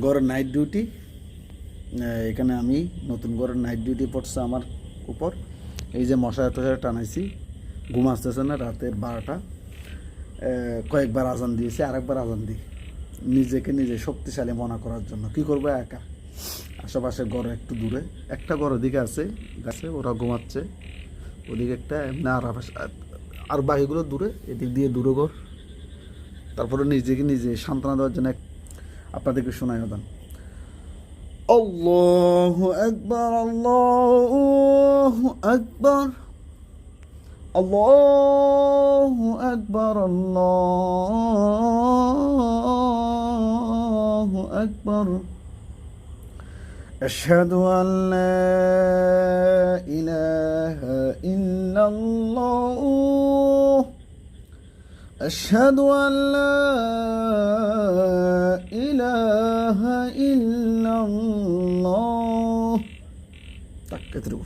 ঘরের night duty. এখানে আমি নতুন ঘরের নাইট ডিউটি পড়ছে আমার উপর। এই যে মশারি টশারি টানাইছি, ঘুম আসতেছে না রাতে 12টা। কয়েকবার আজান দিয়েছি, আরেকবার আজান দিই নিজেকে নিজে শক্তিশালী মনে করার জন্য। কি করবো একা, আশেপাশে ঘর একটু দূরে একটা ঘর ওদিকে আছে গাছে, ওরা ঘুমাচ্ছে ওদিকে একটা, এমনি আর বাকিগুলো দূরে, এদিক দিয়ে দূরে ঘর। তারপরে নিজেকে নিজে সান্ত্বনা দেওয়ার জন্য আপনাদেরকে শোনায় দান। আল্লাহু আকবার, আল্লাহু আকবার, আল্লাহু আকবার, আল্লাহু আকবার। أشهد أن لا إله إلا الله، أشهد أن لا إله إلا الله. Tak, كتروا.